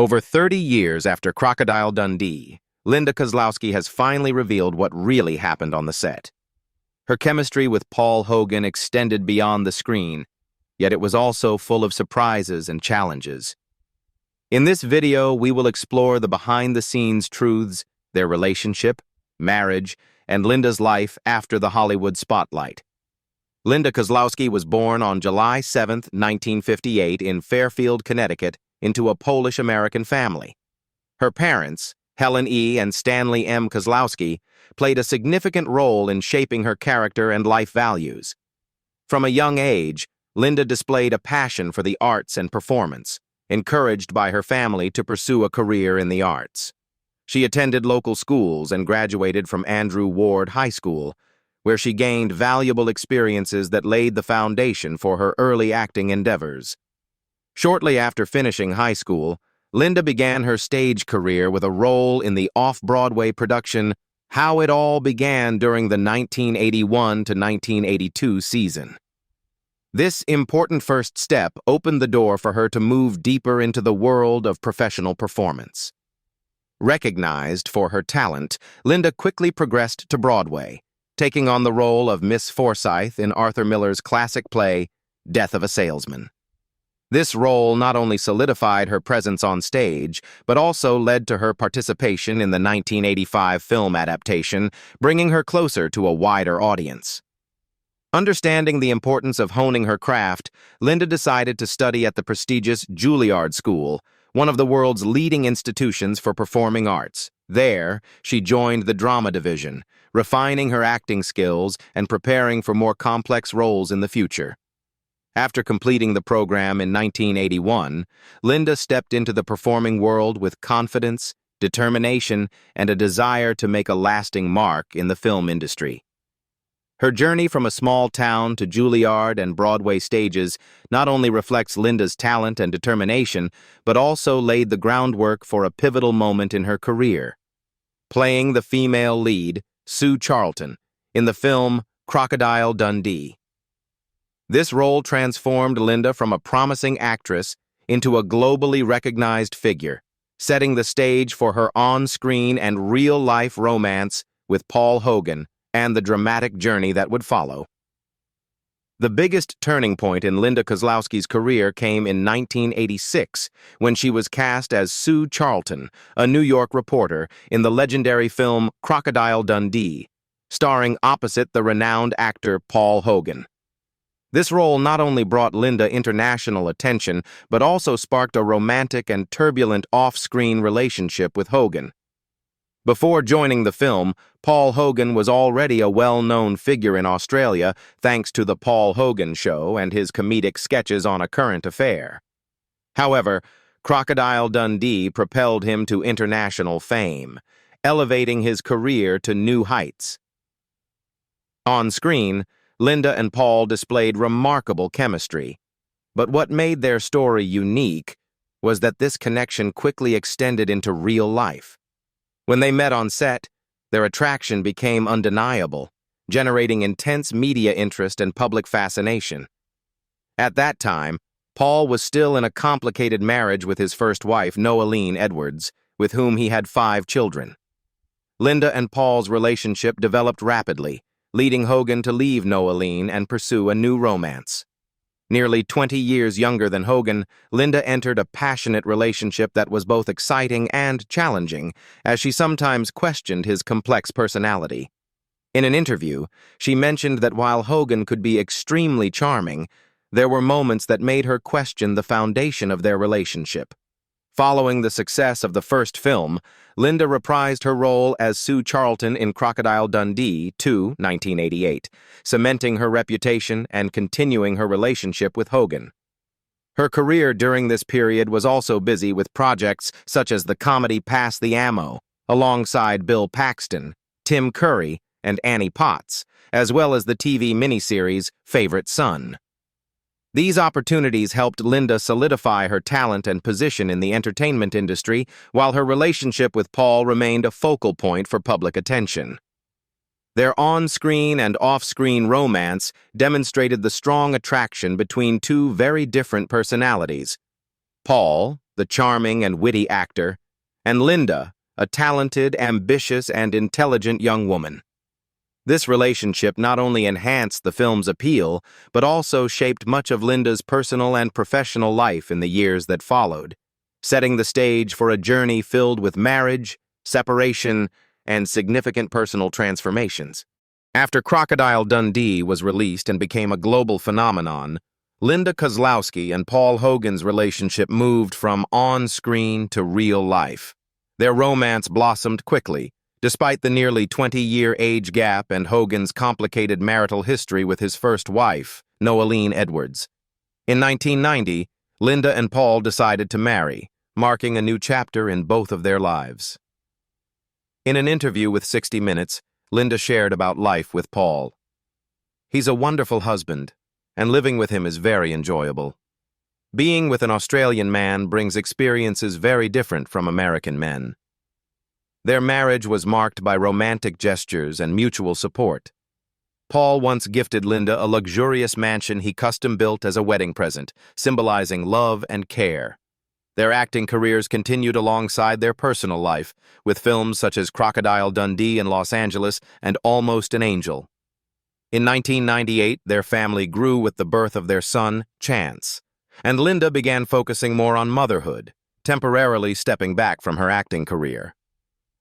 Over 30 years after Crocodile Dundee, Linda Kozlowski has finally revealed what really happened on the set. Her chemistry with Paul Hogan extended beyond the screen, yet it was also full of surprises and challenges. In this video, we will explore the behind-the-scenes truths, their relationship, marriage, and Linda's life after the Hollywood spotlight. Linda Kozlowski was born on July 7, 1958 in Fairfield, Connecticut, into a Polish-American family. Her parents, Helen E. and Stanley M. Kozlowski, played a significant role in shaping her character and life values. From a young age, Linda displayed a passion for the arts and performance, encouraged by her family to pursue a career in the arts. She attended local schools and graduated from Andrew Ward High School, where she gained valuable experiences that laid the foundation for her early acting endeavors. Shortly after finishing high school, Linda began her stage career with a role in the off-Broadway production How It All Began during the 1981 to 1982 season. This important first step opened the door for her to move deeper into the world of professional performance. Recognized for her talent, Linda quickly progressed to Broadway, taking on the role of Miss Forsyth in Arthur Miller's classic play, Death of a Salesman. This role not only solidified her presence on stage, but also led to her participation in the 1985 film adaptation, bringing her closer to a wider audience. Understanding the importance of honing her craft, Linda decided to study at the prestigious Juilliard School, one of the world's leading institutions for performing arts. There, she joined the drama division, refining her acting skills and preparing for more complex roles in the future. After completing the program in 1981, Linda stepped into the performing world with confidence, determination, and a desire to make a lasting mark in the film industry. Her journey from a small town to Juilliard and Broadway stages not only reflects Linda's talent and determination, but also laid the groundwork for a pivotal moment in her career. Playing the female lead, Sue Charlton, in the film Crocodile Dundee. This role transformed Linda from a promising actress into a globally recognized figure, setting the stage for her on-screen and real-life romance with Paul Hogan and the dramatic journey that would follow. The biggest turning point in Linda Kozlowski's career came in 1986, when she was cast as Sue Charlton, a New York reporter, in the legendary film Crocodile Dundee, starring opposite the renowned actor Paul Hogan. This role not only brought Linda international attention, but also sparked a romantic and turbulent off-screen relationship with Hogan. Before joining the film, Paul Hogan was already a well-known figure in Australia thanks to The Paul Hogan Show and his comedic sketches on a current affair. However, Crocodile Dundee propelled him to international fame, elevating his career to new heights. On screen, Linda and Paul displayed remarkable chemistry, but what made their story unique was that this connection quickly extended into real life. When they met on set, their attraction became undeniable, generating intense media interest and public fascination. At that time, Paul was still in a complicated marriage with his first wife, Noeline Edwards, with whom he had 5 children. Linda and Paul's relationship developed rapidly, leading Hogan to leave Noeline and pursue a new romance. Nearly 20 years younger than Hogan, Linda entered a passionate relationship that was both exciting and challenging, as she sometimes questioned his complex personality. In an interview, she mentioned that while Hogan could be extremely charming, there were moments that made her question the foundation of their relationship. Following the success of the first film, Linda reprised her role as Sue Charlton in Crocodile Dundee 2, 1988, cementing her reputation and continuing her relationship with Hogan. Her career during this period was also busy with projects such as the comedy Pass the Ammo, alongside Bill Paxton, Tim Curry, and Annie Potts, as well as the TV miniseries Favorite Son. These opportunities helped Linda solidify her talent and position in the entertainment industry, while her relationship with Paul remained a focal point for public attention. Their on-screen and off-screen romance demonstrated the strong attraction between two very different personalities. Paul, the charming and witty actor, and Linda, a talented, ambitious, and intelligent young woman. This relationship not only enhanced the film's appeal, but also shaped much of Linda's personal and professional life in the years that followed, setting the stage for a journey filled with marriage, separation, and significant personal transformations. After Crocodile Dundee was released and became a global phenomenon, Linda Kozlowski and Paul Hogan's relationship moved from on-screen to real life. Their romance blossomed quickly, despite the nearly 20-year age gap and Hogan's complicated marital history with his first wife, Noeline Edwards. In 1990, Linda and Paul decided to marry, marking a new chapter in both of their lives. In an interview with 60 Minutes, Linda shared about life with Paul. "He's a wonderful husband, and living with him is very enjoyable. Being with an Australian man brings experiences very different from American men." Their marriage was marked by romantic gestures and mutual support. Paul once gifted Linda a luxurious mansion he custom-built as a wedding present, symbolizing love and care. Their acting careers continued alongside their personal life, with films such as Crocodile Dundee in Los Angeles and Almost an Angel. In 1998, their family grew with the birth of their son, Chance, and Linda began focusing more on motherhood, temporarily stepping back from her acting career.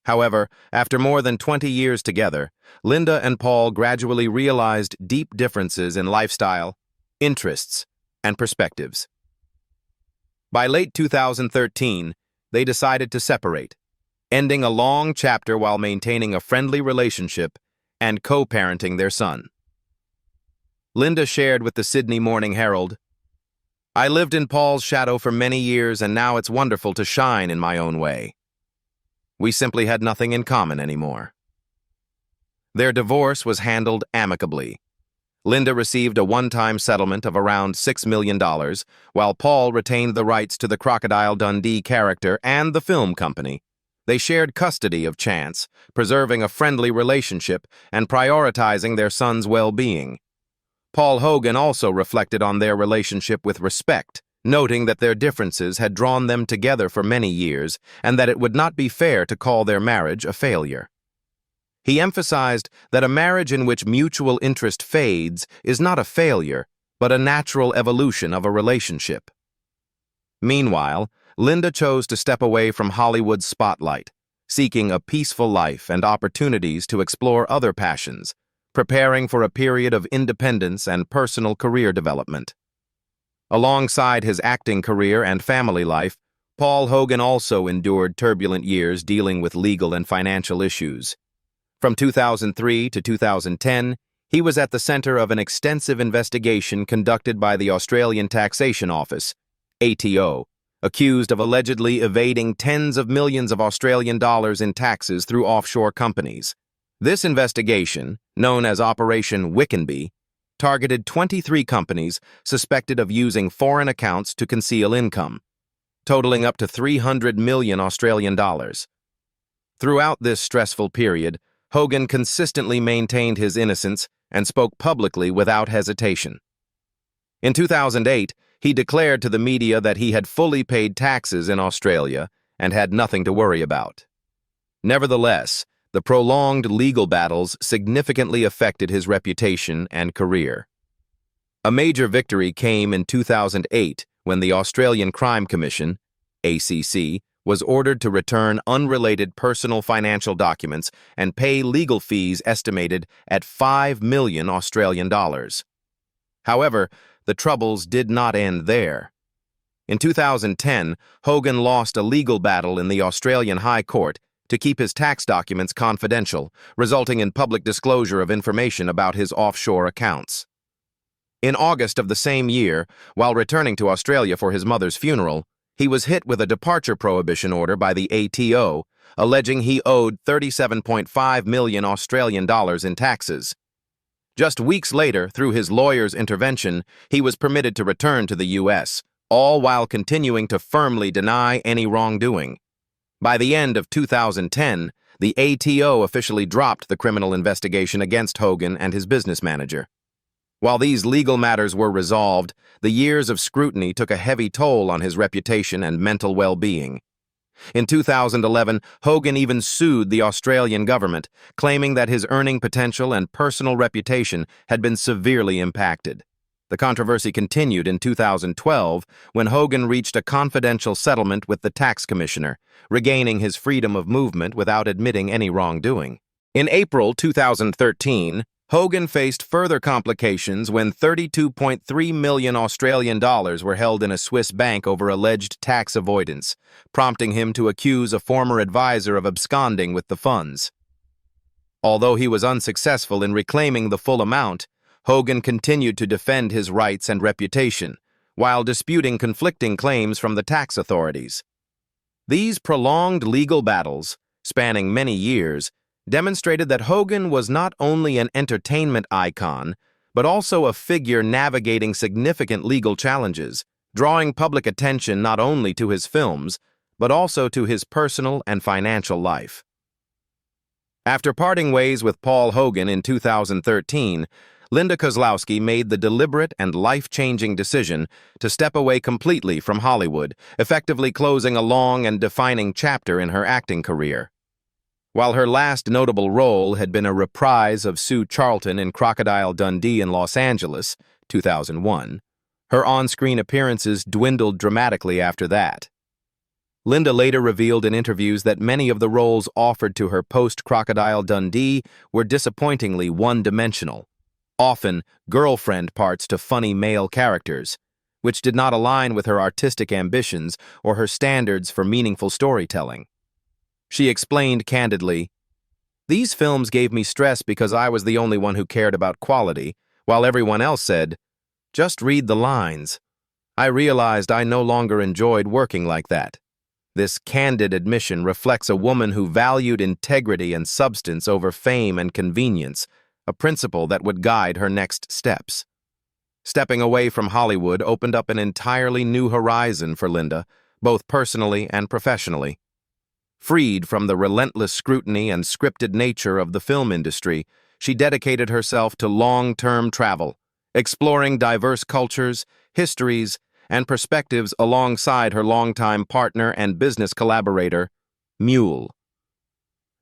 However, after more than 20 years together, Linda and Paul gradually realized deep differences in lifestyle, interests, and perspectives. By late 2013, they decided to separate, ending a long chapter while maintaining a friendly relationship and co-parenting their son. Linda shared with the Sydney Morning Herald, "I lived in Paul's shadow for many years, and now it's wonderful to shine in my own way. We simply had nothing in common anymore." Their divorce was handled amicably. Linda received a one-time settlement of around $6 million, while Paul retained the rights to the Crocodile Dundee character and the film company. They shared custody of Chance, preserving a friendly relationship and prioritizing their son's well-being. Paul Hogan also reflected on their relationship with respect, noting that their differences had drawn them together for many years and that it would not be fair to call their marriage a failure. He emphasized that a marriage in which mutual interest fades is not a failure, but a natural evolution of a relationship. Meanwhile, Linda chose to step away from Hollywood's spotlight, seeking a peaceful life and opportunities to explore other passions, preparing for a period of independence and personal career development. Alongside his acting career and family life, Paul Hogan also endured turbulent years dealing with legal and financial issues. From 2003 to 2010, he was at the center of an extensive investigation conducted by the Australian Taxation Office, ATO, accused of allegedly evading tens of millions of Australian dollars in taxes through offshore companies. This investigation, known as Operation Wickenby, targeted 23 companies suspected of using foreign accounts to conceal income, totaling up to 300 million Australian dollars. Throughout this stressful period, Hogan consistently maintained his innocence and spoke publicly without hesitation. In 2008, he declared to the media that he had fully paid taxes in Australia and had nothing to worry about. Nevertheless, the prolonged legal battles significantly affected his reputation and career. A major victory came in 2008 when the Australian Crime Commission, ACC, was ordered to return unrelated personal financial documents and pay legal fees estimated at 5 million Australian dollars. However, the troubles did not end there. In 2010, Hogan lost a legal battle in the Australian High Court to keep his tax documents confidential, resulting in public disclosure of information about his offshore accounts. In August of the same year, while returning to Australia for his mother's funeral, he was hit with a departure prohibition order by the ATO, alleging he owed 37.5 million Australian dollars in taxes. Just weeks later, through his lawyer's intervention, he was permitted to return to the U.S., all while continuing to firmly deny any wrongdoing. By the end of 2010, the ATO officially dropped the criminal investigation against Hogan and his business manager. While these legal matters were resolved, the years of scrutiny took a heavy toll on his reputation and mental well-being. In 2011, Hogan even sued the Australian government, claiming that his earning potential and personal reputation had been severely impacted. The controversy continued in 2012 when Hogan reached a confidential settlement with the tax commissioner, regaining his freedom of movement without admitting any wrongdoing. In April 2013, Hogan faced further complications when 32.3 million Australian dollars were held in a Swiss bank over alleged tax avoidance, prompting him to accuse a former advisor of absconding with the funds. Although he was unsuccessful in reclaiming the full amount, Hogan continued to defend his rights and reputation, while disputing conflicting claims from the tax authorities. These prolonged legal battles, spanning many years, demonstrated that Hogan was not only an entertainment icon, but also a figure navigating significant legal challenges, drawing public attention not only to his films, but also to his personal and financial life. After parting ways with Paul Hogan in 2013, Linda Kozlowski made the deliberate and life-changing decision to step away completely from Hollywood, effectively closing a long and defining chapter in her acting career. While her last notable role had been a reprise of Sue Charlton in Crocodile Dundee in Los Angeles, 2001, her on-screen appearances dwindled dramatically after that. Linda later revealed in interviews that many of the roles offered to her post-Crocodile Dundee were disappointingly one-dimensional, often girlfriend parts to funny male characters, which did not align with her artistic ambitions or her standards for meaningful storytelling. She explained candidly, "These films gave me stress because I was the only one who cared about quality, while everyone else said, 'Just read the lines.' I realized I no longer enjoyed working like that." This candid admission reflects a woman who valued integrity and substance over fame and convenience, a principle that would guide her next steps. Stepping away from Hollywood opened up an entirely new horizon for Linda, both personally and professionally. Freed from the relentless scrutiny and scripted nature of the film industry, she dedicated herself to long-term travel, exploring diverse cultures, histories, and perspectives alongside her longtime partner and business collaborator, Mule.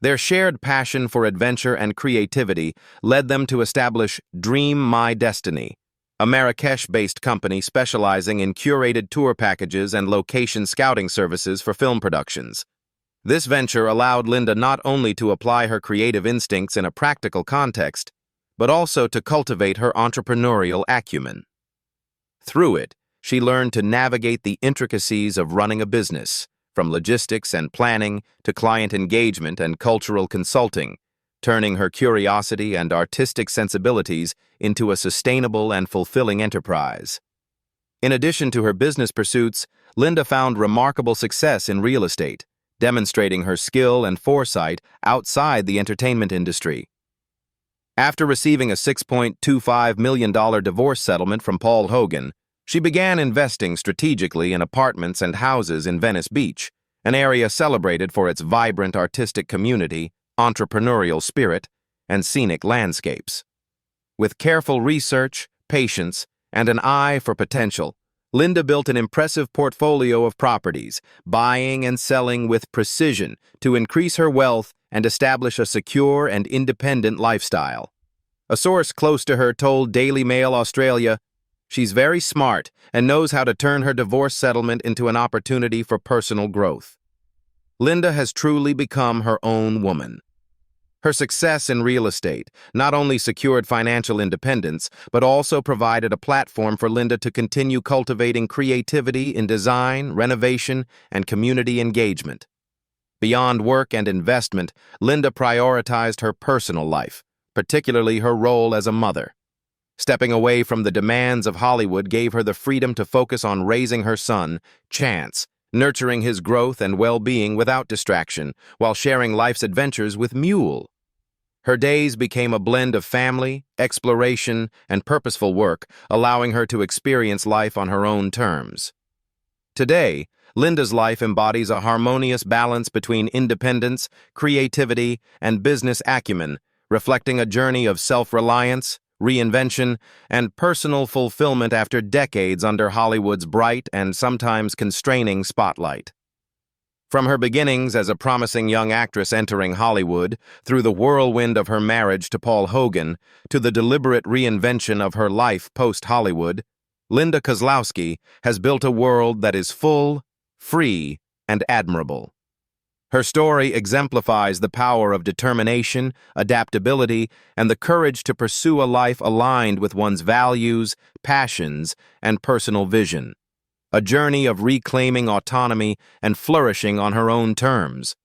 Their shared passion for adventure and creativity led them to establish Dream My Destiny, a Marrakesh-based company specializing in curated tour packages and location scouting services for film productions. This venture allowed Linda not only to apply her creative instincts in a practical context, but also to cultivate her entrepreneurial acumen. Through it, she learned to navigate the intricacies of running a business, from logistics and planning to client engagement and cultural consulting, turning her curiosity and artistic sensibilities into a sustainable and fulfilling enterprise. In addition to her business pursuits, Linda found remarkable success in real estate, demonstrating her skill and foresight outside the entertainment industry. After receiving a $6.25 million divorce settlement from Paul Hogan, she began investing strategically in apartments and houses in Venice Beach, an area celebrated for its vibrant artistic community, entrepreneurial spirit, and scenic landscapes. With careful research, patience, and an eye for potential, Linda built an impressive portfolio of properties, buying and selling with precision to increase her wealth and establish a secure and independent lifestyle. A source close to her told Daily Mail Australia, "She's very smart and knows how to turn her divorce settlement into an opportunity for personal growth." Linda has truly become her own woman. Her success in real estate not only secured financial independence, but also provided a platform for Linda to continue cultivating creativity in design, renovation, and community engagement. Beyond work and investment, Linda prioritized her personal life, particularly her role as a mother. Stepping away from the demands of Hollywood gave her the freedom to focus on raising her son, Chance, nurturing his growth and well-being without distraction, while sharing life's adventures with Mule. Her days became a blend of family, exploration, and purposeful work, allowing her to experience life on her own terms. Today, Linda's life embodies a harmonious balance between independence, creativity, and business acumen, reflecting a journey of self-reliance, reinvention, and personal fulfillment after decades under Hollywood's bright and sometimes constraining spotlight. From her beginnings as a promising young actress entering Hollywood, through the whirlwind of her marriage to Paul Hogan, to the deliberate reinvention of her life post-Hollywood, Linda Kozlowski has built a world that is full, free, and admirable. Her story exemplifies the power of determination, adaptability, and the courage to pursue a life aligned with one's values, passions, and personal vision. A journey of reclaiming autonomy and flourishing on her own terms.